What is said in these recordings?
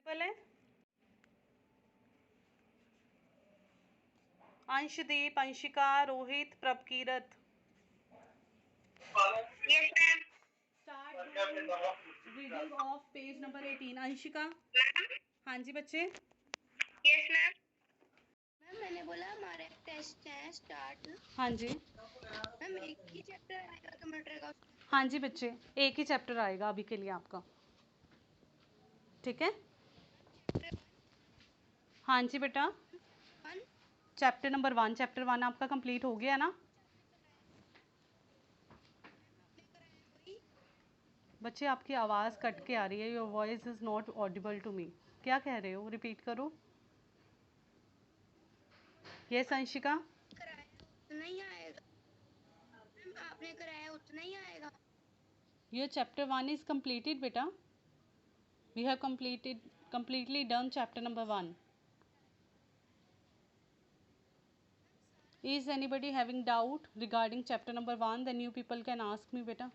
बोले Anshdeep, Anshika, Rohit, Prabhkirat. Yes ma'am. Start reading of page number 18। Anshika. Ma'am. हाँ जी बच्चे। Yes ma'am. मैम मैंने बोला हमारे टेस्ट है स्टार्ट। हाँ जी। मैम एक ही चैप्टर आएगा कंप्यूटर का उसमें? हाँ जी बच्चे, एक ही चैप्टर आएगा अभी के लिए आपका, ठीक है। चैप्टर हाँ जी बेटा, 1। चैप्टर नंबर 1, चैप्टर 1 आपका कंप्लीट हो गया ना मैम आपने कराया कोई? बच्चे? आपकी आवाज़ कट के आ रही है, your voice is not audible to me. क्या कह रहे हो, रिपीट करो। यस अंशिका। कराया उतना ही आएगा मैम, आपने कराया उतना ही आएगा। योर चैप्टर 1 इज़ completed बेटा, we have completely done chapter number 1. Ma'am सारा Is anybody having doubt regarding chapter number 1? Then you people can ask me बेटा।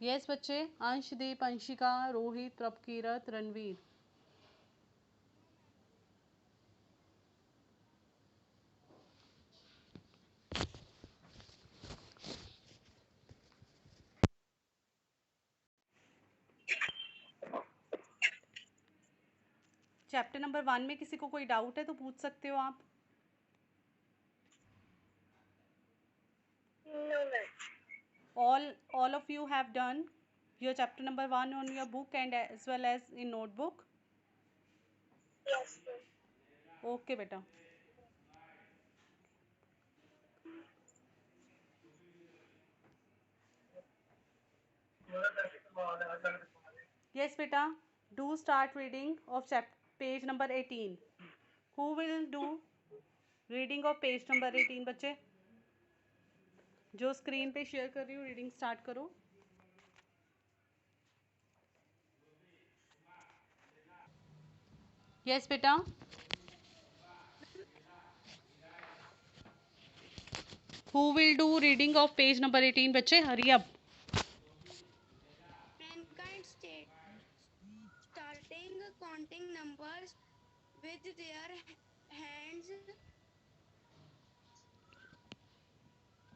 यस बच्चे, Anshdeep, Anshika, Rohit, Prabhkirat, Ranveer. No ma'am. Chapter number 1 में किसी को कोई डाउट है तो पूछ सकते हो आप। No ma'am. All of you have done your chapter number 1 on your book and as well as in notebook. Yes ma'am. Okay बेटा। यस बेटा, do start reading of page number 18। Who will do reading of page number 18 बच्चे? जो screen पे share कर रही हूँ, reading start करो। Yes बेटा। Who will do reading of page number 18 बच्चे? Hurry up. Mankind state starting counting numbers with their hands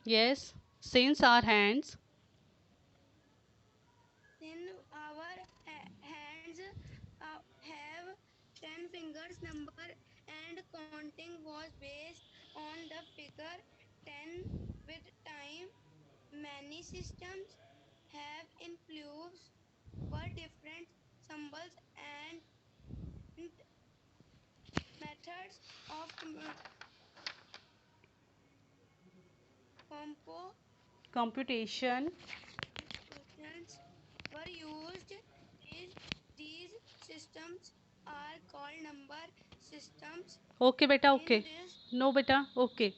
Yes, since our hands in our hands have 10 fingers number, and counting was based on the figure 10. With time many systems have influenced were different symbols and methods of computation. computations were used. These systems are called number systems. Okay बेटा, In okay. this no बेटा, okay,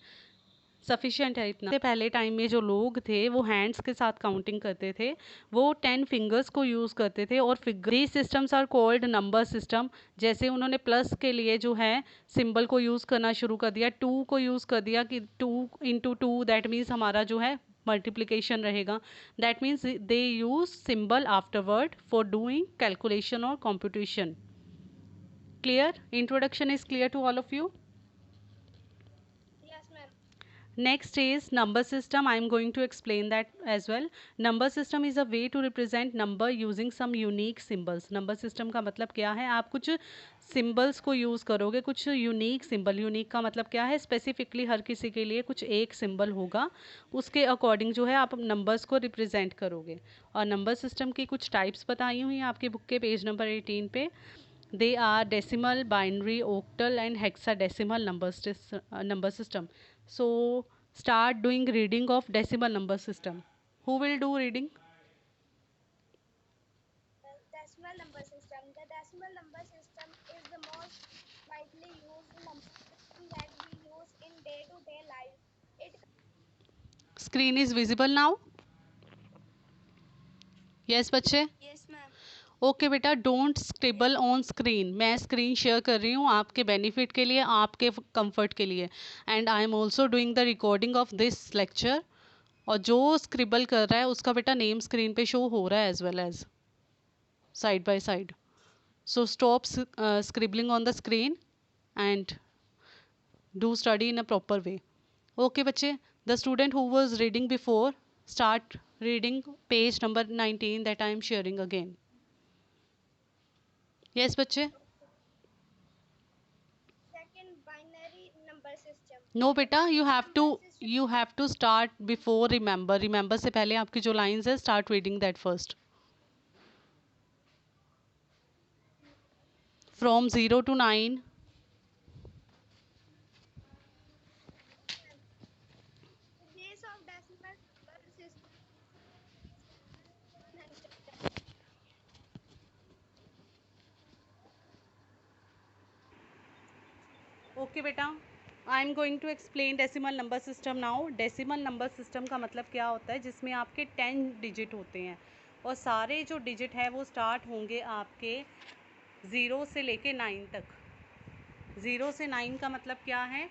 sufficient है इतना। पहले time में जो लोग थे वो हैंड्स के साथ काउंटिंग करते थे, वो 10 फिंगर्स को यूज़ करते थे। और figure these systems are called number system. जैसे उन्होंने प्लस के लिए जो है सिंबल को यूज़ करना शुरू कर दिया, टू को यूज़ कर दिया कि 2 इंटू 2 दैट मीन्स हमारा जो है मल्टीप्लिकेशन रहेगा। That means they use symbol afterward for doing calculation और competition. Clear? Introduction is clear to all of you? yes ma'am. Next is number system. I am going to explain that as well. Number system is a way to represent number using some unique symbols. Number system का मतलब क्या है? आप कुछ symbols को use करोगे, कुछ unique symbol। unique का मतलब क्या है? Specifically हर किसी के लिए कुछ एक symbol होगा, उसके according जो है आप numbers को represent करोगे। और number system की कुछ types बताई हुई हैं आपके book के page number 18 पे। They are decimal, binary, octal and hexadecimal number system. So start doing reading of decimal number system. Who will do reading? The decimal number system. The decimal number system is the most widely used number system that we use in day-to-day life. It Screen is visible now? Yes बच्चे? yes ma'am. Okay बेटा, don't scribble on screen. मैं screen share कर रही हूँ आपके benefit के लिए, आपके कंफर्ट के लिए। And I am also doing the recording of this lecture. और जो स्क्रिबल कर रहा है उसका बेटा नेम स्क्रीन पे शो हो रहा है as well as. side by side. So stop scribbling on the screen and do study in a proper way. Okay बच्चे, the student who was reading before, start reading page number 19 that I am sharing again. Yes बच्चे. Second, binary number system. No बेटा, you Binary have number system. to start before remember से पहले आपकी जो lines है start reading that first. From 0 to 9. The base of decimal number system is 100. Okay बेटा, I am going to explain decimal number system now. Decimal number system का मतलब क्या होता है, जिसमें आपके 10 डिजिट होते हैं और सारे जो डिजिट है वो स्टार्ट होंगे आपके 0 से लेके 9 तक. 0 से 9 का मतलब क्या है,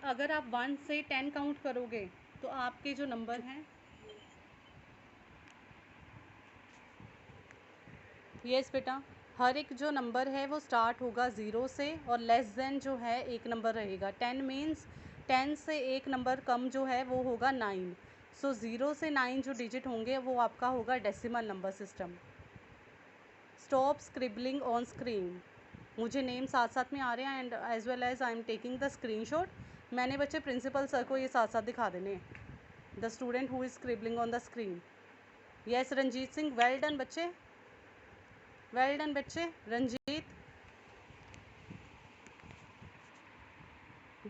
अगर आप 1 से 10 काउंट करोगे तो आपके जो नंबर हैं, यस बेटा, हर एक जो नंबर है वो स्टार्ट होगा 0 से और लेस देन जो है एक नंबर रहेगा. 10 मीन्स 10 से एक नंबर कम जो है वो होगा 9. सो 0 से 9 जो डिजिट होंगे वो आपका होगा decimal number system. Stop scribbling on screen. मुझे नेम साथ साथ में आ रहे हैं and as well as I am taking the screenshot. मैंने बच्चे प्रिंसिपल सर को ये साथ साथ दिखा देने. The student who is scribbling on the screen. Yes Ranjit Singh, well done बच्चे, वेल डन बच्चे. रंजीत,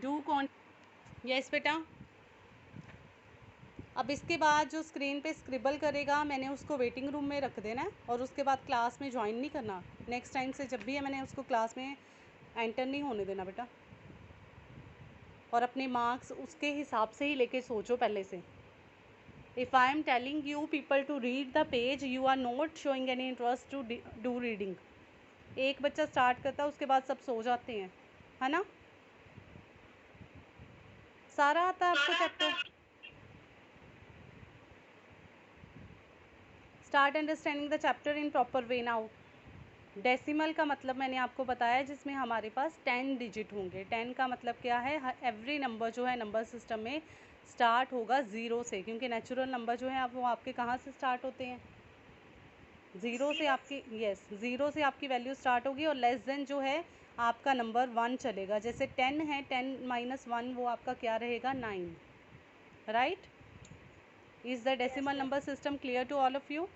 डू कौन. यस बेटा. अब इसके बाद जो स्क्रीन पे स्क्रिबल करेगा मैंने उसको वेटिंग रूम में रख देना है और उसके बाद क्लास में ज्वाइन नहीं करना. नेक्स्ट टाइम से जब भी है मैंने उसको क्लास में एंटर नहीं होने देना बेटा. और अपने मार्क्स उसके हिसाब से ही लेके सोचो पहले से. If I am telling you people to read the page, you are not showing any interest to do reading. एक बच्चा स्टार्ट करता है उसके बाद सब सो जाते हैं, है ना. सारा आता है आपको chapter. Start understanding the chapter in proper way now. Decimal का मतलब मैंने आपको बताया जिसमें हमारे पास 10 डिजिट होंगे. 10 का मतलब क्या है, एवरी नंबर जो है नंबर सिस्टम में स्टार्ट होगा 0 से, क्योंकि नेचुरल नंबर जो है वो आपके कहाँ से स्टार्ट होते हैं, 0 से. आपकी यस 0 से आपकी वैल्यू स्टार्ट होगी और लेस देन जो है आपका नंबर 1 चलेगा. जैसे 10 है, 10 माइनस 1 वो आपका क्या रहेगा, 9. Right. Is the decimal number system clear to all of you.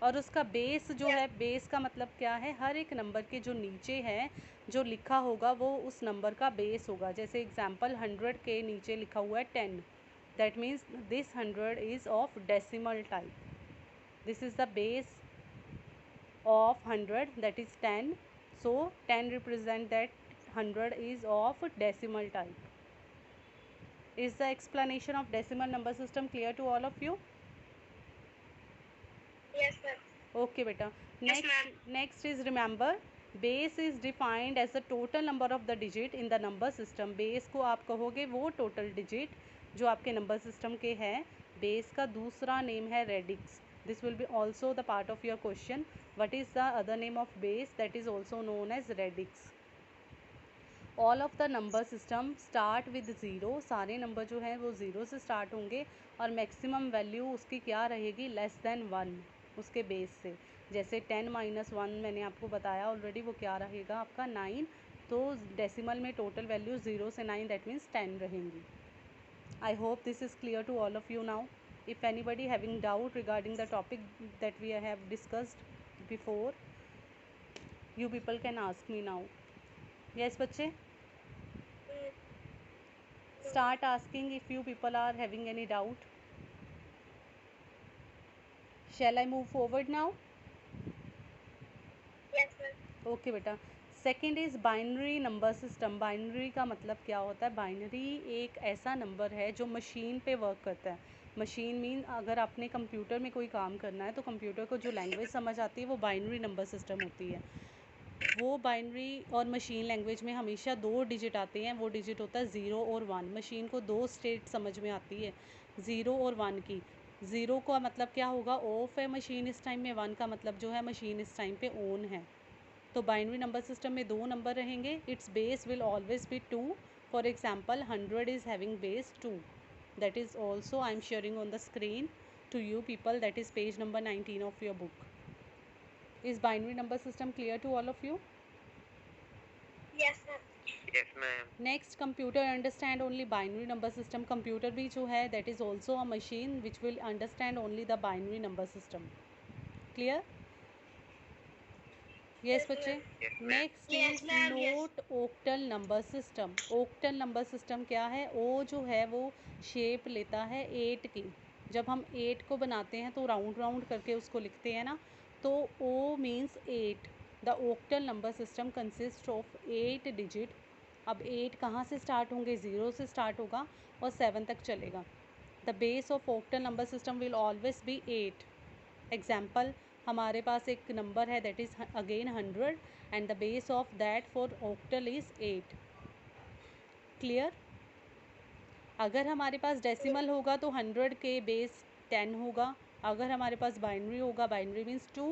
और उसका बेस जो है, बेस का मतलब क्या है, हर एक नंबर के जो नीचे है जो लिखा होगा वो उस नंबर का बेस होगा. जैसे एग्जांपल 100 के नीचे लिखा हुआ है 10, that means this 100 is of decimal type. This is the base of 100, that is 10. So 10 represent that 100 is of decimal type. Is the explanation of decimal number system clear to all of you? Yes, sir. Okay beta. Next is remember, base is defined as the total number of the digit in the number system. base को आप कहोगे वो total digit जो आपके number system के है. base का दूसरा name है radix. This will be also the part of your question. What is the other name of base? That is also known as radix. All of the number system start with zero. सारे number जो हैं वो zero से start होंगे और maximum value उसकी क्या रहेगी, लेस देन 1 उसके बेस से. जैसे 10 माइनस 1 मैंने आपको बताया ऑलरेडी, वो क्या रहेगा आपका 9. तो डेसिमल में टोटल वैल्यू 0 से 9 दैट मीन्स 10 रहेंगी. I hope this is clear to all of you now. If anybody having doubt regarding the topic that we have discussed before, you people can ask me now. Yes बच्चे, start asking if you people are having any doubt. Shall I move forward now? Yes, sir. Okay बेटा. Second is binary number system. Binary का मतलब क्या होता है, binary एक ऐसा number है जो मशीन पे वर्क करता है. मशीन मीन अगर आपने कंप्यूटर में कोई काम करना है तो कंप्यूटर को जो लैंग्वेज समझ आती है वो बाइनरी नंबर सिस्टम होती है. वो बाइनरी और मशीन लैंग्वेज में हमेशा 2 डिजिट आते हैं. वो डिजिट होता है 0 और 1. मशीन को 2 स्टेट समझ में आती है, 0 और 1 की. ज़ीरो का मतलब क्या होगा, ऑफ है मशीन इस टाइम में, 1 का मतलब जो है मशीन इस टाइम पे ऑन है। तो बाइनरी नंबर सिस्टम में 2 नंबर रहेंगे, it's base will always B 2। For example 100 is having base 2, that is also I am sharing on the screen to you people, that is page number 19 of your book. Is binary number system clear to all of you? Yes, ma'am. Yes, ma'am. Next, computer understand only binary number system. Computer भी जो है that is also a machine which will understand only the binary number system. Clear? Yes बच्चे. Yes, ma'am. Next Yes, is ma'am. Yes. note octal number system. Octal number system क्या है? O जो है वो shape लेता है 8 की. जब हम 8 को बनाते हैं तो राउंड राउंड करके उसको लिखते हैं ना, तो O means 8. The octal number system consists of 8 digit. अब 8 कहाँ से स्टार्ट होंगे, 0 से स्टार्ट होगा और 7 तक चलेगा. The base of octal number system will always B 8. Example, हमारे पास एक नंबर है that is again 100 and the base of that for octal is 8. Clear? अगर हमारे पास डेसिमल होगा तो 100 के बेस 10 होगा. अगर हमारे पास बाइनरी होगा, बाइनरी मीन्स 2,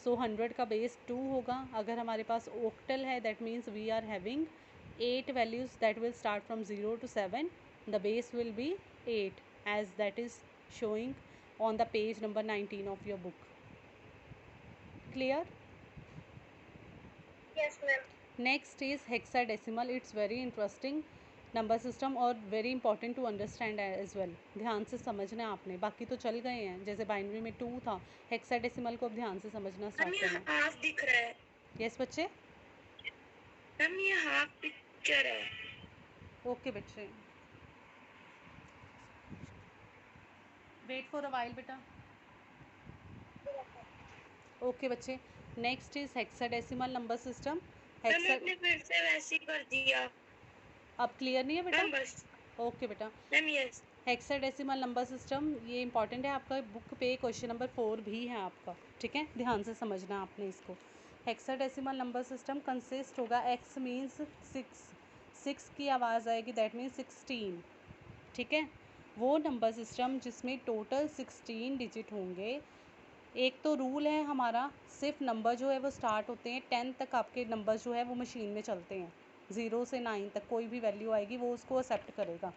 सो 100 का बेस 2 होगा. अगर हमारे पास octal है that means we are having 8 values that will start from 0 to 7. The base will be 8 as that is showing on the page number 19 of your book. Clear? Yes, ma'am. Next is hexadecimal. It's very interesting number system और very important to understand as well. ध्यान से समझना है आपने, बाकी तो चल गए हैं. जैसे बाइनरी में 2 था, हेक्साडेसिमल को अब ध्यान से समझना स्टार्ट करना. हाफ दिख रहा है. यस बच्चे. मैम ये हाफ पिक्चर है. ओके बच्चे, वेट फॉर अ वाइल बेटा. ओके बच्चे, next is hexadecimal number system. मैंने फिर से वैसे ही कर दिया. अब क्लियर नहीं है बेटा? मैम बस. ओके बेटा. Ma'am yes. Hexadecimal number system ये इंपॉर्टेंट है आपका बुक पे, क्वेश्चन नंबर 4 भी है आपका. ठीक है, ध्यान से समझना आपने इसको. हेक्साडेसिमल नंबर सिस्टम कंसिस्ट होगा, एक्स मीन्स 6, 6 की आवाज़ आएगी दैट मीन्स 16. ठीक है, वो नंबर सिस्टम जिसमें टोटल 16 डिजिट होंगे. एक तो रूल है हमारा, सिर्फ नंबर जो है वो स्टार्ट होते हैं 10 तक. आपके नंबर जो है वो मशीन में चलते हैं. 0 से 9 तक कोई भी वैल्यू आएगी वो उसको एक्सेप्ट करेगा.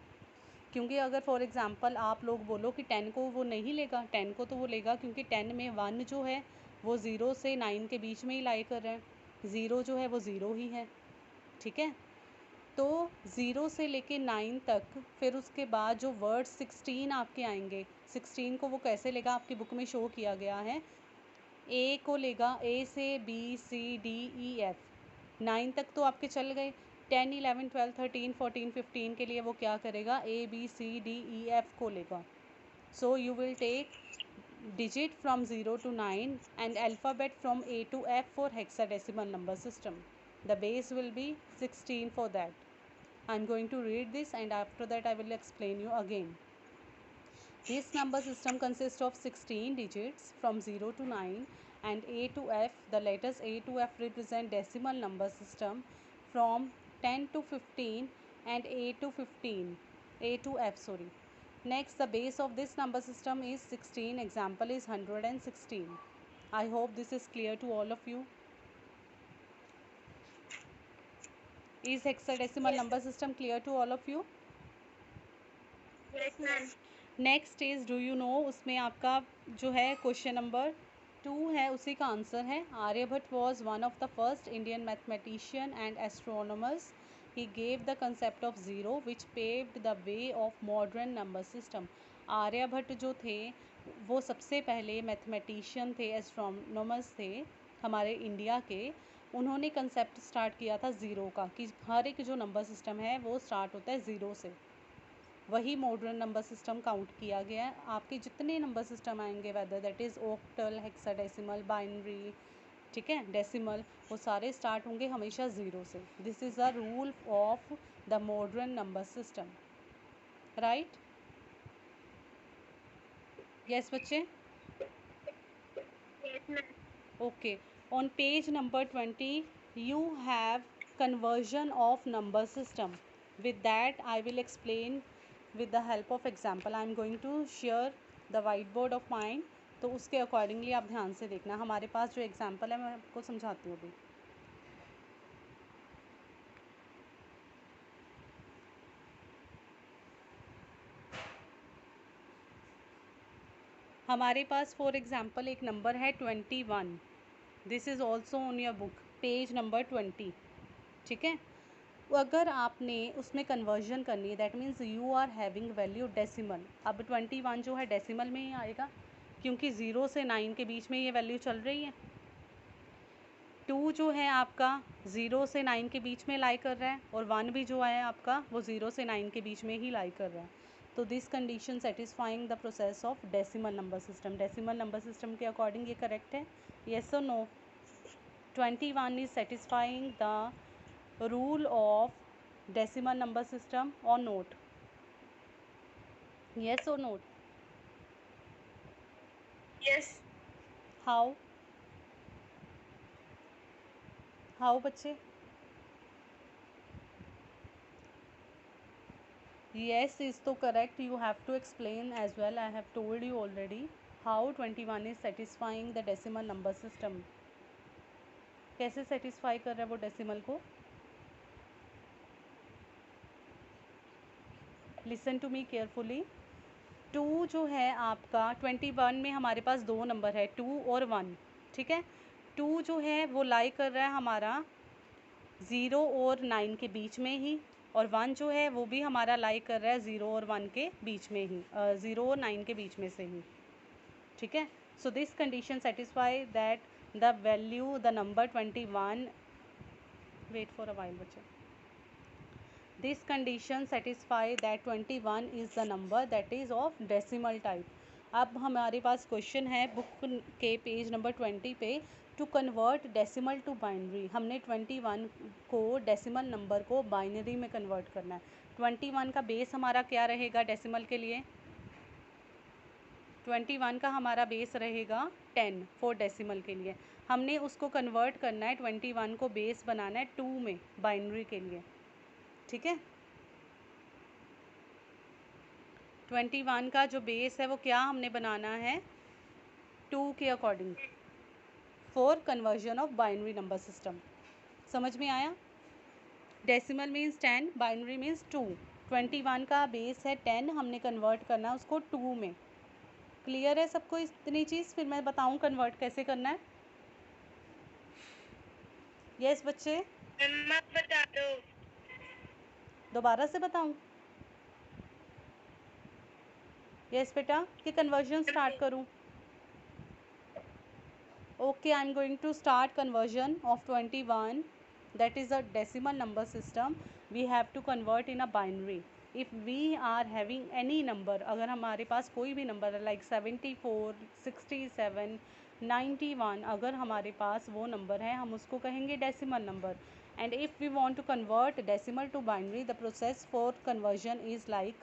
क्योंकि अगर फॉर एग्ज़ाम्पल आप लोग बोलो कि 10 को वो नहीं लेगा, 10 को तो वो लेगा क्योंकि 10 में 1 जो है वो 0 से 9 के बीच में ही लाई कर रहा है. 0 जो है वो 0 ही है. ठीक है, तो 0 से लेके 9 तक, फिर उसके बाद जो वर्ड 16 आपके आएंगे, 16 को वो कैसे लेगा, आपकी बुक में शो किया गया है. ए को लेगा, ए से B C D E F. 9 तक तो आपके चल गए. 10, 11, 12, 13, 14, 15 के लिए वो क्या करेगा, A B C D E F को लेगा. So you will take digit from 0 to 9 and alphabet from A to F for hexadecimal number system. The base will be 16 for that. I am going to read this and after that I will explain you again. This number system consists of 16 digits from 0 to 9 and A to F. The letters A to F represent decimal number system from 10 to 15 and A to 15. A to F, sorry. Next, the base of this number system is 16. Example is 116. I hope this is clear to all of you. Is hexadecimal number system clear to all of you? Yes, ma'am. Next is, do you know, उसमें आपका जो है question number 2 है उसी का answer है. Aryabhata was one of the first Indian mathematician and astronomers. He gave the concept of zero which paved the way of modern number system. Aryabhata जो थे वो सबसे पहले मैथमेटिशियन थे, एस्ट्रोनॉमर्स थे हमारे इंडिया के. उन्होंने कंसेप्ट स्टार्ट किया था ज़ीरो का, कि हर एक जो नंबर सिस्टम है वो स्टार्ट होता है ज़ीरो से. वही मॉडर्न नंबर सिस्टम काउंट किया गया है. आपके जितने नंबर सिस्टम आएंगे, whether that is octal, hexadecimal, binary, ठीक है, डेसिमल, वो सारे स्टार्ट होंगे हमेशा ज़ीरो से. This is a rule of the modern number system. Right? Yes बच्चे. Yes, ma'am. Okay, on page number 20 you have conversion of number system. With that I will explain with the help of example. I am going to share the white board of mind, तो उसके accordingly आप ध्यान से देखना। हमारे पास जो example है मैं आपको समझाती हूँ अभी। हमारे पास फॉर एग्ज़ाम्पल एक नंबर है 21। This is also on your book, page number 20। ठीक है, अगर आपने उसमें कन्वर्जन करनी है, that means you are having value decimal. अब 21 जो है डेसिमल में ही आएगा, क्योंकि 0 से 9 के बीच में ये वैल्यू चल रही है। 2 जो है आपका 0 से 9 के बीच में लाई कर रहा है, और 1 भी जो है आपका वो 0 से 9 के बीच में ही लाई कर रहा है। तो this condition satisfying the process of decimal number system. Decimal number system के अकॉर्डिंग ये करेक्ट है, येस और no? 21 is satisfying the rule of decimal number system और नोट? येस और नोट? Yes. हाउ हाउ बच्चे? Yes is तो correct. You have to explain as well. I have told you already how 21 is satisfying the decimal number system. कैसे satisfy कर रहा है वो decimal को? Listen to me carefully. 2 जो है आपका 21 में हमारे पास दो नंबर है 2 और 1। ठीक है, 2 जो है वो लाई कर रहा है हमारा 0 और 9 के बीच में ही, और 1 जो है वो भी हमारा लाई कर रहा है 0 और 1 के बीच में ही, 0 और 9 के बीच में से ही। ठीक है, so this condition satisfy that the value the number 21, wait for a while बच्चे, this condition satisfy that 21 is the number that is of decimal type. अब हमारे पास क्वेश्चन है बुक के पेज नंबर 20 पे, to convert decimal to binary. हमने 21 को decimal number को बाइनरी में कन्वर्ट करना है। 21 का बेस हमारा क्या रहेगा डेसिमल के लिए? 21 का हमारा बेस रहेगा 10 फॉर डेसिमल के लिए। हमने उसको कन्वर्ट करना है, 21 को बेस बनाना है 2 में बाइनरी के लिए। ठीक है, 21 का जो बेस है वो क्या हमने बनाना है? 2 के according, for conversion of binary number system. समझ में आया? Decimal means 10, binary means 2। 21 का बेस है 10, हमने कन्वर्ट करना है उसको 2 में। क्लियर है सबको इतनी चीज़? फिर मैं बताऊं कन्वर्ट कैसे करना है। यस बच्चे, मम्मा बता दो। दोबारा से बताऊं? यस बेटा, कि कन्वर्जन स्टार्ट करूं? Okay, I am going to start conversion of 21, that is a decimal number system. We have to convert in a binary. If we are having any number, अगर हमारे पास कोई भी नंबर है like 74, 67, 91, अगर हमारे पास वो number है हम उसको कहेंगे decimal number. And if we want to convert decimal to binary, the process for conversion is like,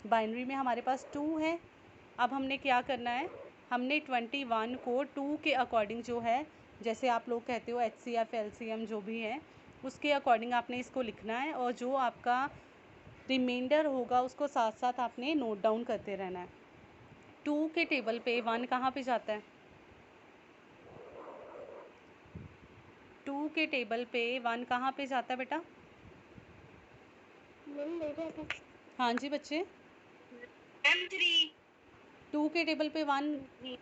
binary में हमारे पास 2 है। अब हमने क्या करना है, हमने 21 को 2 के अकॉर्डिंग जो है, जैसे आप लोग कहते हो HCF LCM जो भी है उसके अकॉर्डिंग आपने इसको लिखना है, और जो आपका रिमाइंडर होगा उसको साथ साथ आपने नोट डाउन करते रहना है। 2 के टेबल पे 1 कहाँ पे जाता है? 2 के टेबल पे 1 कहाँ पे जाता है बेटा? हाँ जी बच्चे, M3 2 के टेबल पे 1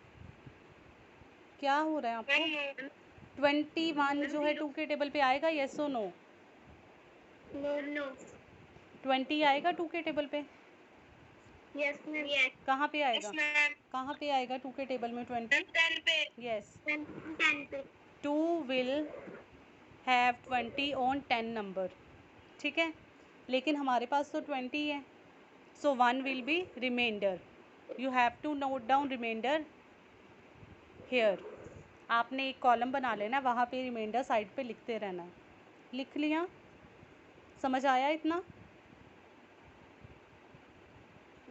क्या हो रहा है आपको? 21 जो है 2 के टेबल पे आएगा, येस और नो? नो 20 आएगा 2 के टेबल पे? यस मैम यस कहाँ पे आएगा? मैम कहाँ पे आएगा 2 के टेबल में 20? 10 पे यस, 10 पे 2 विल हैव 20 ऑन 10 नंबर। ठीक है, लेकिन हमारे पास तो 20 है, so 1 will be reminder. You have to note down reminder here. आपने एक कॉलम बना लेना, वहाँ पे रिमाइंडर साइड पे लिखते रहना। लिख लिया? समझ आया इतना?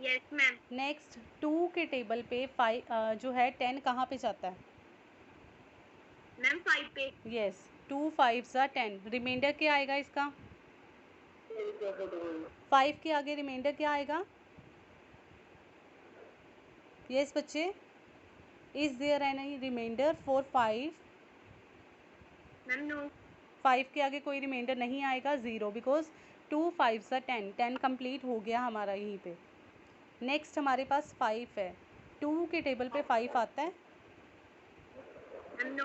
यस मैम नेक्स्ट 2 के टेबल पे 5 जो है 10 कहाँ पे जाता है? मैम 5 पे यस, 2 5 सा 10, रिमाइंडर क्या आएगा इसका? 5 के आगे रिमाइंडर क्या आएगा? यस बच्चे, is there any reminder for 5? Ma'am no. 5 के आगे कोई रिमाइंडर नहीं आएगा, 0, बिकॉज 2 5 10, 10 कंप्लीट हो गया हमारा यहीं पे। नेक्स्ट हमारे पास 5 है, 2 के टेबल पे 5 आता है, मैम नो।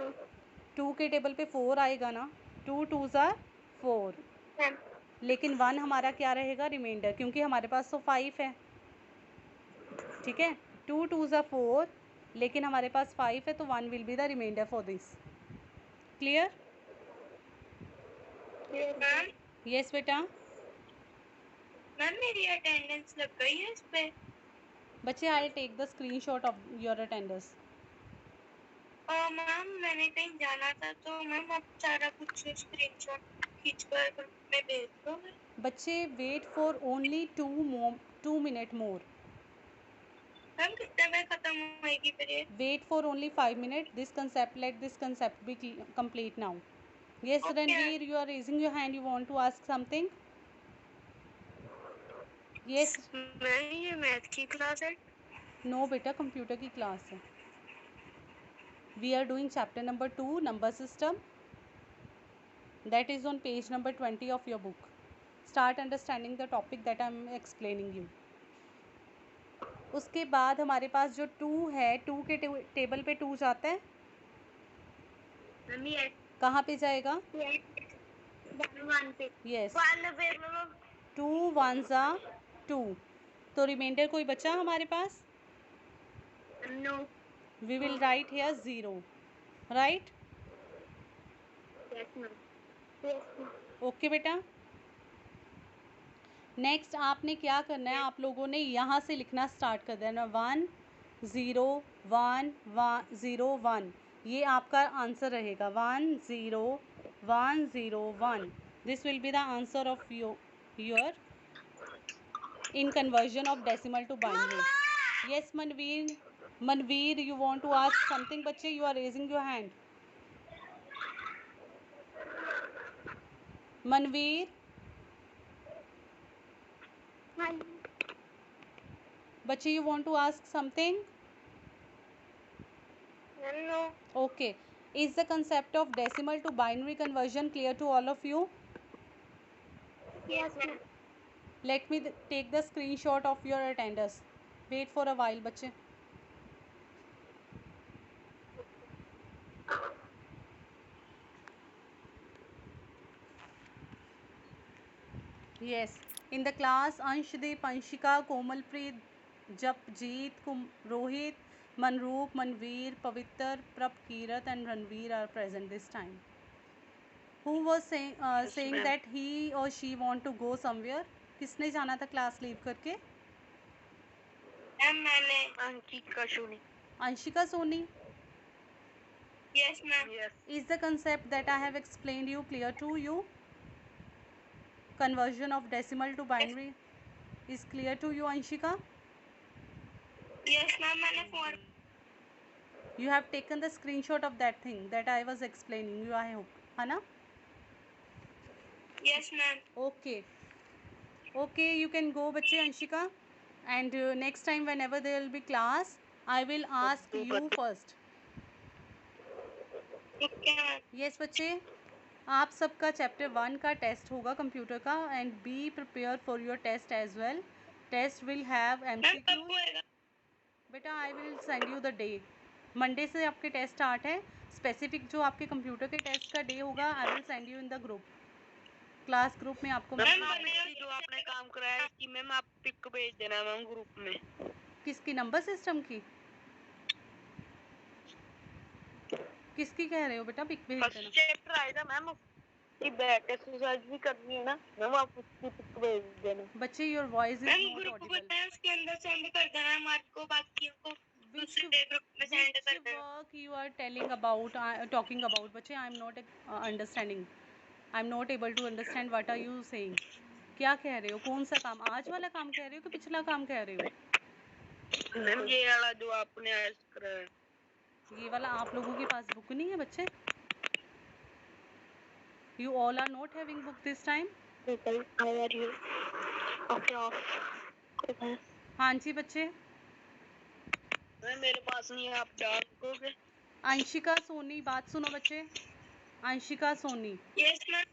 2 के टेबल पे 4 आएगा ना, 2 2s are 4, मैम लेकिन 1 हमारा क्या रहेगा, रिमाइंडर, क्योंकि हमारे पास तो 5 है, ठीक है। 2 2s are 4, लेकिन हमारे पास 5 है, तो 1 will be the reminder for this. Clear? Ma'am yes बेटा। मैम मेरी अटेंडेंस लग गई है इस पे। बच्चे I take the screenshot of your attendance. और मैम मैंने कहीं जाना था तो मैम आप सारा कुछ स्क्रीनशॉट खींचकर ग्रुप में भेज दोगे? बच्चे wait for only 2 minute more, ma'am कितने बजे खत्म होएगी फिर ये? Wait for only 5 minute, this concept, let this concept be complete now. Yes, Okay. Ranveer, you are raising your hand, you want to ask something? Yes. Ma'am ये math की class है? No बेटा, कंप्यूटर की class है। We are doing chapter number 2, number system, that is on page number 20 of your book. Start understanding the topic that I am explaining you. उसके बाद हमारे पास जो 2 है, 2 के टेबल पे 2 जाता है, मैम ये कहाँ पे जाएगा? 1 पे। यस, 1 पे मैम। 2 1s are 2, तो रिमाइंडर कोई बचा हमारे पास? No. We will write here 0, right? Yes ma'am. Yes ma'am. Okay बेटा। नेक्स्ट आपने क्या करना है, आप लोगों ने यहाँ से लिखना स्टार्ट कर देना, 1 0 1 1 0 1, ये आपका आंसर रहेगा, 1 0 1 0 1, this will be the answer of your in conversion of decimal to binary. Yes Manveer, you want to ask something? बच्चे, you are raising your hand. Manveer, बच्चे, you want to ask something? नो। Okay, is the concept of decimal to binary conversion clear to all of you? Yes ma'am. Let me take the screenshot of your attendance. Wait for a while बच्चे. Yes, in the class Anshdeep, Anshika, Komalpreet, Japjeet, Rohit, Manroop, Manveer, Pavitr, Prab, Kirat and Ranveer are present this time. Who was saying ma'am. that he or she want to go somewhere? किसने जाना था class leave करके? Ma'am मैंने Ankika Soni. Anshika Soni. Yes ma'am. Yes. Is the concept that I have explained you clear to you? Conversion of decimal to binary is clear to you, Anshika? Yes ma'am मैंने phone. You have taken the screenshot of that thing that I was explaining you, I hope, है ना? Yes ma'am. Okay, you can go बच्चे, Anshika, and next time whenever there will be class I will ask you first. Okay ma'am. Yes बच्चे, आप सबका chapter 1 का test होगा computer का, and be prepare for your test as well. Test will have ma'am कब MCQ. होएगा? बेटा I will send you the day. Monday से आपके टेस्ट स्टार्ट है. स्पेसिफिक जो आपके कंप्यूटर के टेस्ट का डे होगा आई will send you in the group, class group में आपको मैम जो आपने काम कराया इसकी मैम आप पिक भेज देना मैम ग्रुप में। किसकी? नंबर सिस्टम की? किसकी कह रहे हो बेटा? पिक भेज फर्स्ट देना. चैप्टर आएगा मैम उसकी बैक एक्सरसाइज भी करनी है ना मैम, आप उसकी पिक भेज देना। बच्चे your voice is ma'am not group Audible. बनाया उसके अंदर सेंड कर देना हमारे को, बाकियों को दूसरे ग्रुप में सेंड कर which देना। work you are telling about, talking about? बच्चे I am not understanding. I am not able to understand what are you saying. क्या कह रहे हो? कौन सा काम? आज वाला काम कह रहे हो कि पिछला काम कह रहे हो? मैम ये वाला जो आपने आज कराया। ये वाला आप लोगों के पास बुक नहीं है बच्चे? You all are not having book this time? How are you? Okay, off. हाँ जी बच्चे. मेरे पास नहीं है, आप डालोगे? अंशिका सोनी, बात सुनो बच्चे। Anshika Soni, yes ma'am.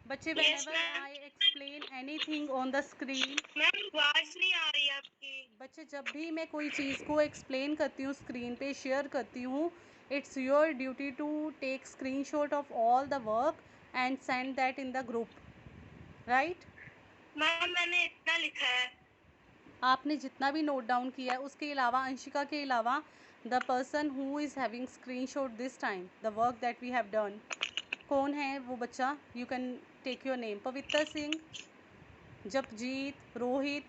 बच्चे Yes, whenever ma'am. I explain anything on the screen, ma'am आवाज नहीं आ रही आपकी। बच्चे जब भी मैं कोई चीज़ को एक्सप्लेन करती हूँ, स्क्रीन पे शेयर करती हूँ, it's your duty to take screenshot of all the work and send that in the group, right? Ma'am मैंने इतना लिखा है। आपने जितना भी नोट डाउन किया है, उसके अलावा अंशिका के अलावा the person who is having screenshot this time the work that we have done, कौन है वो बच्चा? You can take your name. Pavitra Singh, Japjeet, Rohit,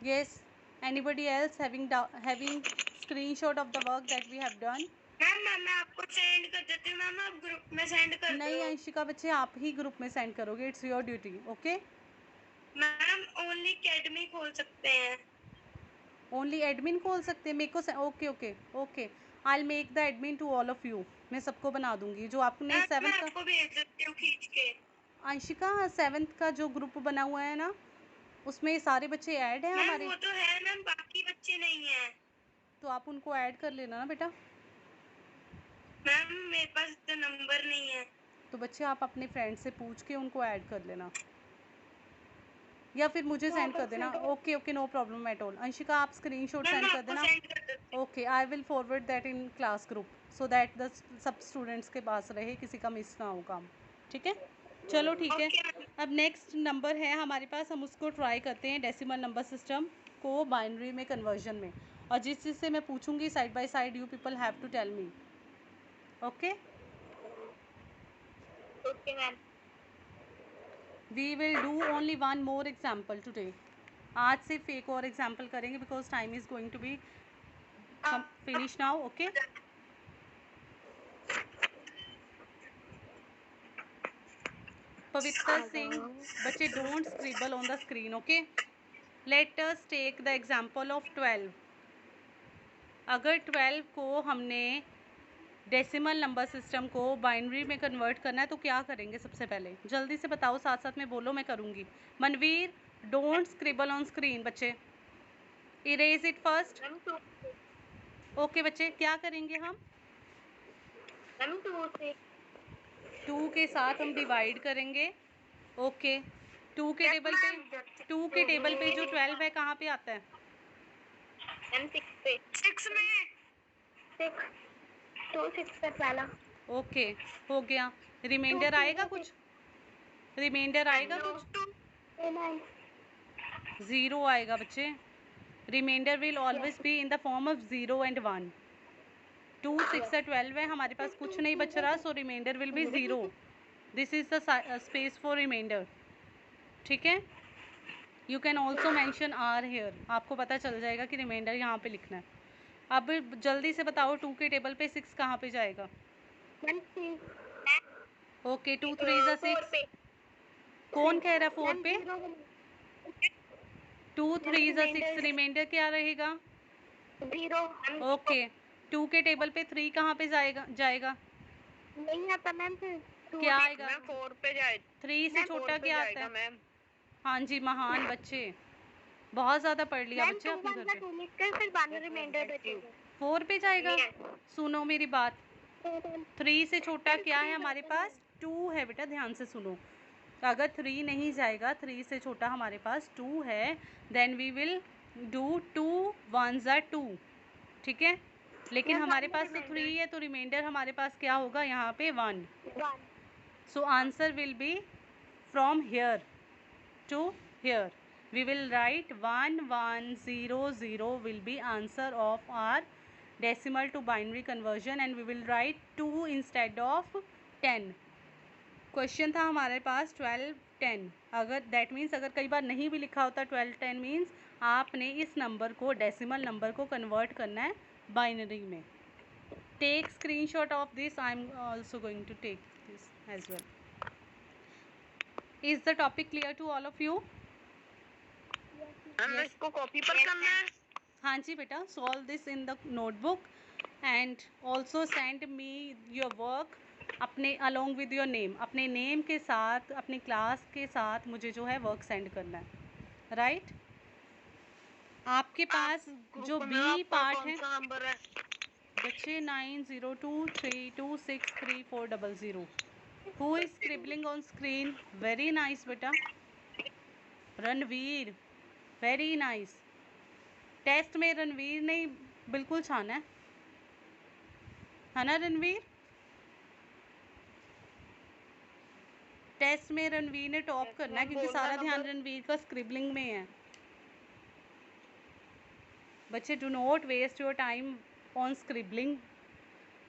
yes, anybody else having screenshot of the work that we have done? Ma'am मैं आपको send कर देती हूँ। Ma'am आप ग्रुप में सेंड कर दो। नहीं अंशिका बच्चे, आप ही ग्रुप में सेंड करोगे, it's your duty, okay? Ma'am only academy खोल सकते हैं। ओनली एडमिन खोल सकते हैं? मेरे को okay okay okay, I will make the admin to all of you. मैं सबको बना दूंगी जो आपने मैम मैं 7th का। आपको भेज देती हूँ खींच के। अंशिका 7th का जो ग्रुप बना हुआ है ना, उसमें सारे बच्चे ऐड हैं मैम हमारे, वो तो है मैम, बाकी बच्चे नहीं हैं। तो आप उनको ऐड कर लेना ना बेटा। मैम मेरे पास तो नंबर नहीं है। तो बच्चे आप अपने फ्रेंड से पूछ के उनको ऐड कर लेना, या फिर मुझे सेंड कर देना। Okay okay, no problem at all. Anshika आप स्क्रीनशॉट मैम सेंड कर आपको देना। सेंड कर देती हूँ। Okay, I will forward that in class group so that the sub students के पास रहे, किसी का मिस ना हो काम, ठीक है? चलो ठीक है। Okay ma'am. अब नेक्स्ट नंबर है हमारे पास, हम उसको ट्राई करते हैं डेसिमल नंबर सिस्टम को बाइनरी में कन्वर्जन में, और जिस चीज़ से मैं पूछूंगी side by side you people have to tell me, okay? Okay ma'am. We will do only one more example today. आज सिर्फ एक और एग्जाम्पल करेंगे because time is going to be finish now, okay? Pavitra Singh, बच्चे don't scribble on the screen, okay? Let us take the example of 12. अगर 12 को हमने decimal number system को बाइनरी में कन्वर्ट करना है तो क्या करेंगे? सबसे पहले जल्दी से बताओ, साथ साथ में बोलो, मैं करूँगी। Manveer, don't scribble on screen बच्चे, इरेज इट फर्स्ट। ओके बच्चे, क्या करेंगे हम? 2 के साथ हम डिवाइड करेंगे, ओके? 2 के टेबल पे जो 12 है कहाँ पे आता है? 6 में 6 पे पहला। ओके, हो गया। रिमाइंडर आएगा कुछ? रिमाइंडर आएगा कुछ? 0 आएगा बच्चे। Reminder will always be in the form of 0 and 1। 2 6 12 है, हमारे पास कुछ नहीं बच रहा, so remainder will be 0। This is the space for remainder, ठीक है? You can also mention R here, आपको पता चल जाएगा कि रिमाइंडर यहाँ पे लिखना है। अब जल्दी से बताओ 2 के टेबल पे 6 कहाँ पे जाएगा? ओके, 2 3 ज़ा 6। कौन कह रहा 4 पे? 2 3 ज़ा 6, रिमाइंडर क्या रहेगा? 0। ओके, 2 के टेबल पे 3 कहाँ पे जाएगा? नहीं आता मैम। क्या आएगा? 4 पे जाए। 3 से छोटा क्या आता है? मैम हाँ जी, महान बच्चे, बहुत ज़्यादा पढ़ लिया बच्चे आपने घर पे। फिर बाद में रिमाइंडर बचेगा। 4 पे जाएगा? सुनो मेरी बात, 3 से छोटा क्या है हमारे पास? 2 है बेटा, ध्यान से सुनो। अगर 3 नहीं जाएगा, 3 से छोटा हमारे पास 2 है, देन वी विल डू 2 1 ज़ा 2, ठीक है? लेकिन हमारे पास तो 3 है, तो रिमाइंडर हमारे पास क्या होगा यहाँ पे? 1। So answer will be from here to here. We will write 1 1 0 0 will be answer of our decimal to binary conversion, and we will write 2 instead of 10. Question था हमारे पास 12 10। अगर दैट मीन्स अगर कई बार नहीं भी लिखा होता 12 10 मीन्स आपने इस नंबर को, डेसिमल नंबर को कन्वर्ट करना है बाइनरी में। Take screenshot of this, I am also going to take this as well. Is the topic clear to all of you? इसको कॉपी पर करना है। हाँ जी बेटा, solve this in the notebook and also send me your work अपने along with your name, अपने name के साथ, अपनी क्लास के साथ मुझे जो है वर्क सेंड करना है, राइट। आपके पास जो बी पार्ट है नंबर है बच्चे 9023263400। Who is scribbling on screen? Very nice बेटा, रणवीर, वेरी नाइस। टेस्ट में रणवीर ने बिल्कुल छाना है ना रणवीर? टेस्ट में रणवीर ने टॉप करना है क्योंकि सारा ध्यान रणवीर का स्क्रिबलिंग में है। बच्चे do not waste your time on scribbling,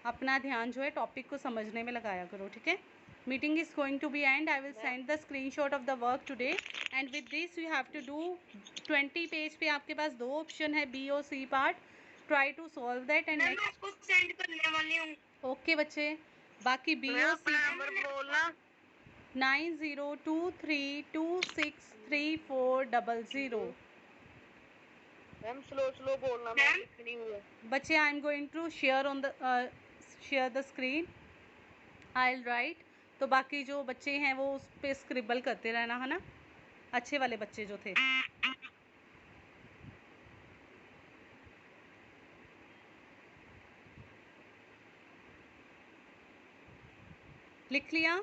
अपना ध्यान जो है टॉपिक को समझने में लगाया करो, ठीक है। Meeting is going to be end. I will send the screenshot of the work today and with this you have to do 20 page पे आपके पास 2 ऑप्शन है, बी और C part. Try to solve that and मैं next. उसको send करने वाली हूँ। ओके बच्चे, बाकी बी और सी नंबर बोलना 9023263400। मैम स्लो स्लो बोलना मैम, लिख नहीं हुआ। बच्चे I am going to share on the share the screen, I will write. तो बाकी जो बच्चे हैं वो उस पर स्क्रिबल करते रहना, है ना, अच्छे वाले बच्चे जो थे। लिख लिया?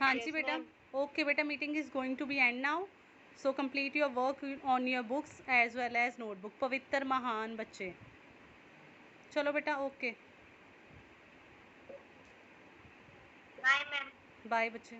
हाँ जी बेटा, ओके बेटा, meeting is going to be end now, so complete your work on your books as well as notebook. Pavitra Mahan बच्चे, चलो बेटा, ओके बाय मैम। बाय बच्चे।